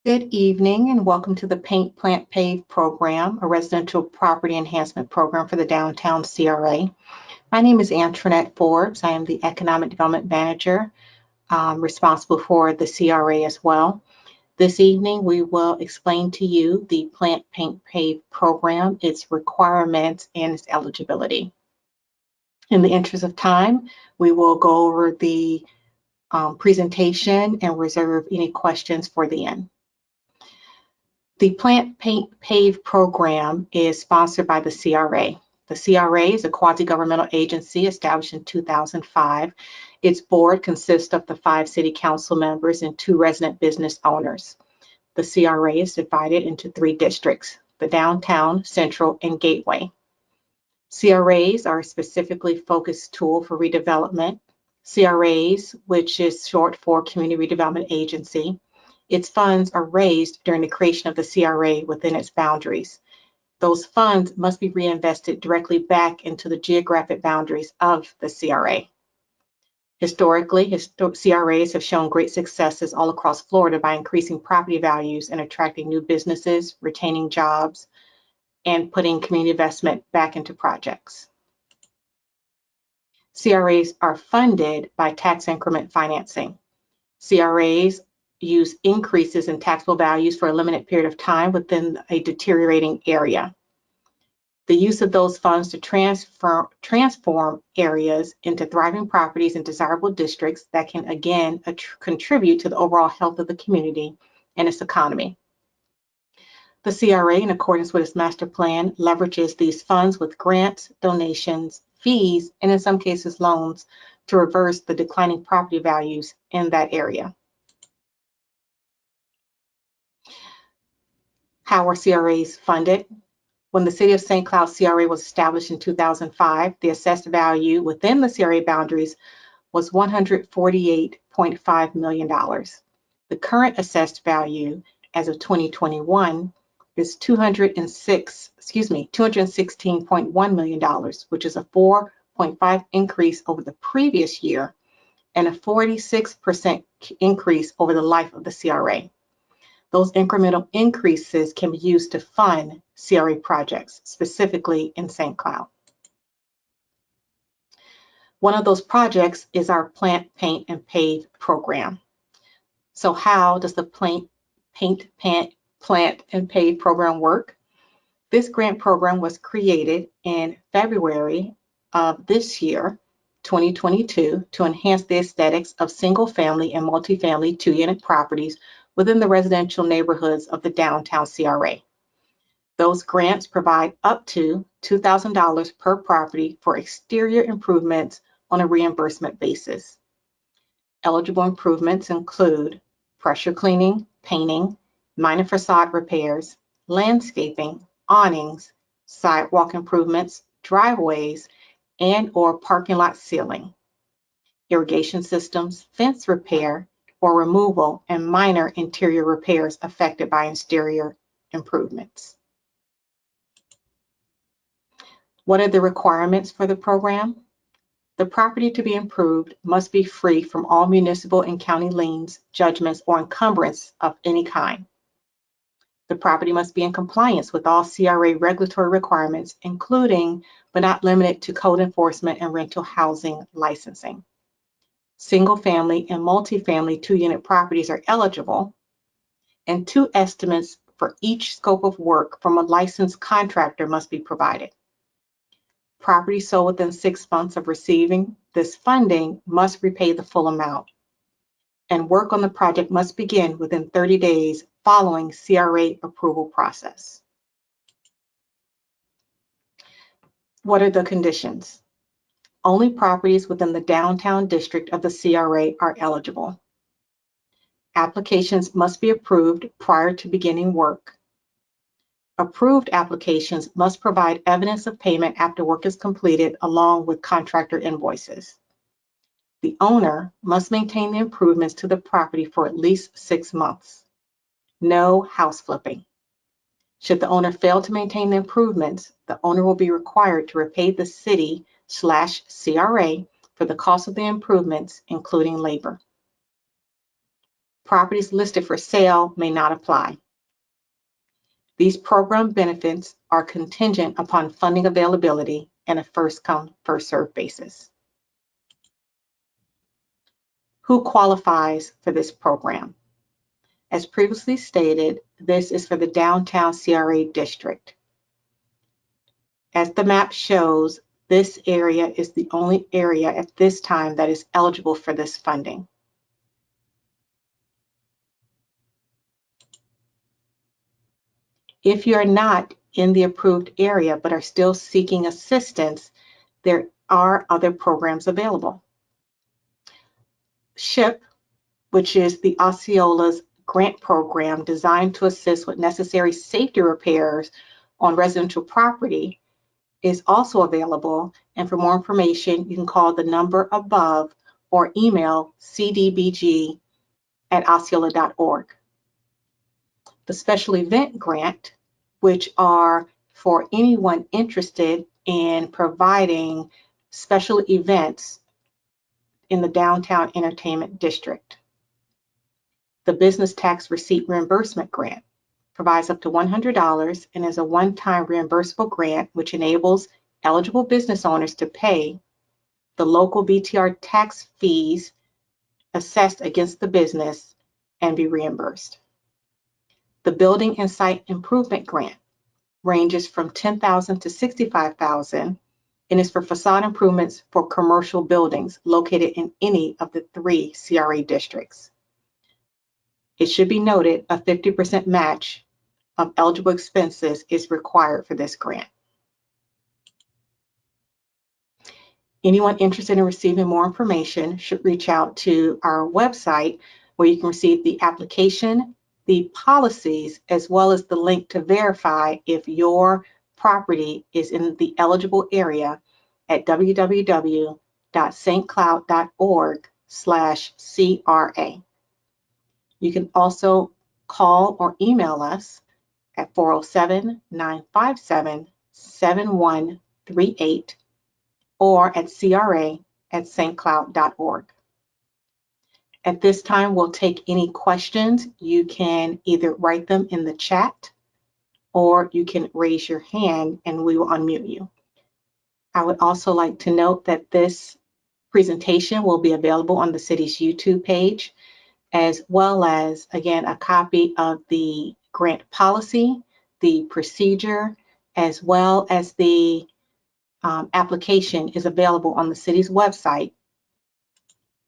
Good evening and welcome to the Paint, Plant, Pave program, a residential property enhancement program for the downtown CRA. My name is Antoinette Forbes. I am the Economic Development Manager responsible for the CRA as well. This evening, we will explain to you the Plant, Paint, Pave program, its requirements, and its eligibility. In the interest of time, we will go over the presentation and reserve any questions for the end. The Plant, Paint, Pave program is sponsored by the CRA. The CRA is a quasi-governmental agency established in 2005. Its board consists of the 5 city council members and 2 resident business owners. The CRA is divided into 3 districts: the Downtown, Central, and Gateway. CRAs are a specifically focused tool for redevelopment. CRAs, which is short for Community Redevelopment Agency, its funds are raised during the creation of the CRA within its boundaries. Those funds must be reinvested directly back into the geographic boundaries of the CRA. Historically, CRAs have shown great successes all across Florida by increasing property values and attracting new businesses, retaining jobs, and putting community investment back into projects. CRAs are funded by tax increment financing. CRAs use increases in taxable values for a limited period of time within a deteriorating area. The use of those funds to transform areas into thriving properties in desirable districts that can again contribute to the overall health of the community and its economy. The CRA, in accordance with its master plan, leverages these funds with grants, donations, fees, and in some cases loans to reverse the declining property values in that area. How are CRAs funded? When the City of St. Cloud CRA was established in 2005, the assessed value within the CRA boundaries was $148.5 million. The current assessed value as of 2021 is $216.1 million, which is a 4.5% increase over the previous year and a 46% increase over the life of the CRA. Those incremental increases can be used to fund CRA projects, specifically in St. Cloud. One of those projects is our Plant, Paint, and Pave program. So how does the Plant, and Pave program work? This grant program was created in February of this year, 2022, to enhance the aesthetics of single-family and multifamily 2-unit properties within the residential neighborhoods of the downtown CRA. Those grants provide up to $2,000 per property for exterior improvements on a reimbursement basis. Eligible improvements include pressure cleaning, painting, minor facade repairs, landscaping, awnings, sidewalk improvements, driveways, and/or parking lot sealing, irrigation systems, fence repair or removal, and minor interior repairs affected by exterior improvements. What are the requirements for the program? The property to be improved must be free from all municipal and county liens, judgments, or encumbrance of any kind. The property must be in compliance with all CRA regulatory requirements, including but not limited to code enforcement and rental housing licensing. Single-family and multifamily 2-unit properties are eligible, and 2 estimates for each scope of work from a licensed contractor must be provided. Property sold within 6 months of receiving this funding must repay the full amount, and work on the project must begin within 30 days following CRA approval process. What are the conditions? Only properties within the downtown district of the CRA are eligible. Applications must be approved prior to beginning work. Approved applications must provide evidence of payment after work is completed along with contractor invoices. The owner must maintain the improvements to the property for at least 6 months. No house flipping. Should the owner fail to maintain the improvements, the owner will be required to repay the city/CRA for the cost of the improvements, including labor. Properties listed for sale may not apply. These program benefits are contingent upon funding availability and a first-come, first-served basis. Who qualifies for this program? As previously stated, this is for the downtown CRA district. As the map shows, this area is the only area at this time that is eligible for this funding. If you're not in the approved area but are still seeking assistance, there are other programs available. SHIP, which is the Osceola's grant program designed to assist with necessary safety repairs on residential property, is also available. And for more information, you can call the number above or email cdbg@osceola.org. The special event grant, which are for anyone interested in providing special events in the downtown entertainment district. The business tax receipt reimbursement grant provides up to $100 and is a one-time reimbursable grant which enables eligible business owners to pay the local BTR tax fees assessed against the business and be reimbursed. The building and site improvement grant ranges from $10,000 to $65,000 and is for facade improvements for commercial buildings located in any of the 3 CRA districts. It should be noted a 50% match of eligible expenses is required for this grant. Anyone interested in receiving more information should reach out to our website where you can receive the application, the policies, as well as the link to verify if your property is in the eligible area at www.stcloud.org/CRA. You can also call or email us at 407-957-7138 or at cra@stcloud.org. At this time, we'll take any questions. You can either write them in the chat or you can raise your hand and we will unmute you. I would also like to note that this presentation will be available on the city's YouTube page, as well as, again, a copy of the grant policy, the procedure, as well as the application is available on the city's website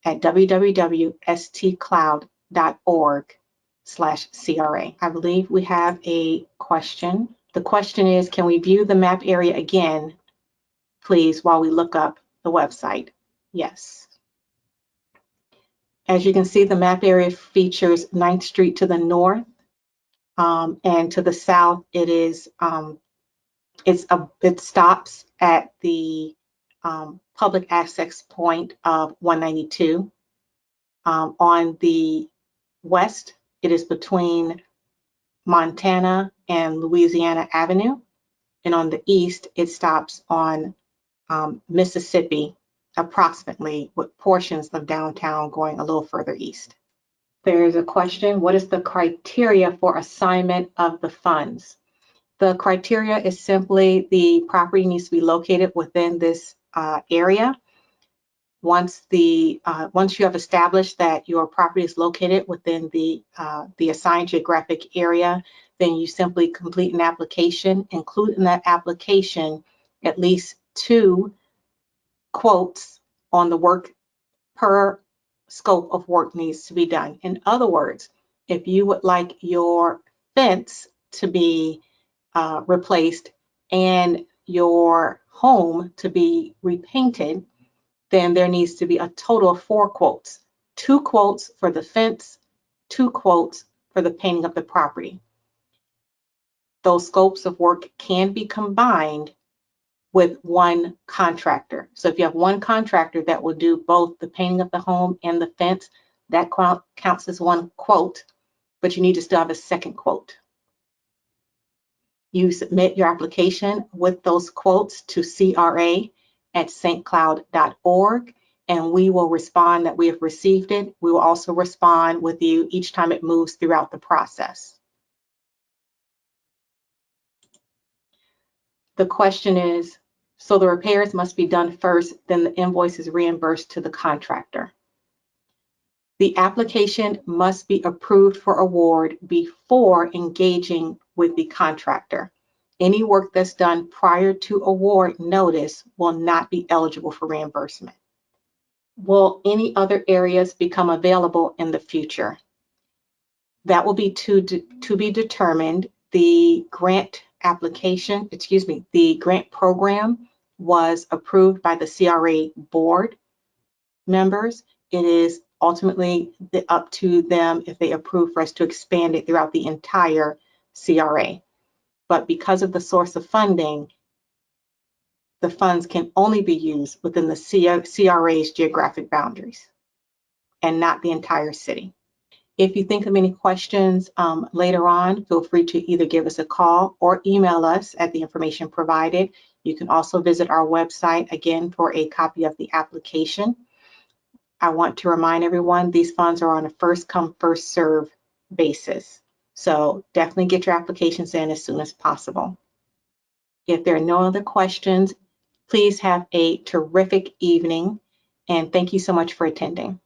at www.stcloud.org/CRA. I believe we have a question. The question is, can we view the map area again, please, while we look up the website? Yes. As you can see, the map area features 9th Street to the north, and to the south, it stops at the public access point of 192. On the west, it is between Montana and Louisiana Avenue, and on the east, it stops on Mississippi, approximately, with portions of downtown going a little further east. There's a question, what is the criteria for assignment of the funds? The criteria is simply the property needs to be located within this area. Once you have established that your property is located within the assigned geographic area, then you simply complete an application. Include in that application at least 2 quotes on the work per scope of work needs to be done. In other words, if you would like your fence to be replaced and your home to be repainted, then there needs to be a total of 4 quotes. 2 quotes for the fence, 2 quotes for the painting of the property. Those scopes of work can be combined with 1 contractor. So if you have 1 contractor that will do both the painting of the home and the fence, that counts as 1 quote, but you need to still have a 2nd quote. You submit your application with those quotes to CRA@stcloud.org, and we will respond that we have received it. We will also respond with you each time it moves throughout the process. The question is, so the repairs must be done first, then the invoice is reimbursed to the contractor. The application must be approved for award before engaging with the contractor. Any work that's done prior to award notice will not be eligible for reimbursement. Will any other areas become available in the future? That will be to be determined. The grant application, the grant program was approved by the CRA board members. It is ultimately up to them if they approve for us to expand it throughout the entire CRA. But because of the source of funding, the funds can only be used within the CRA's geographic boundaries and not the entire city. If you think of any questions later on, feel free to either give us a call or email us at the information provided. You can also visit our website again for a copy of the application. I want to remind everyone these funds are on a first come, first serve basis. So definitely get your applications in as soon as possible. If there are no other questions, please have a terrific evening, and thank you so much for attending.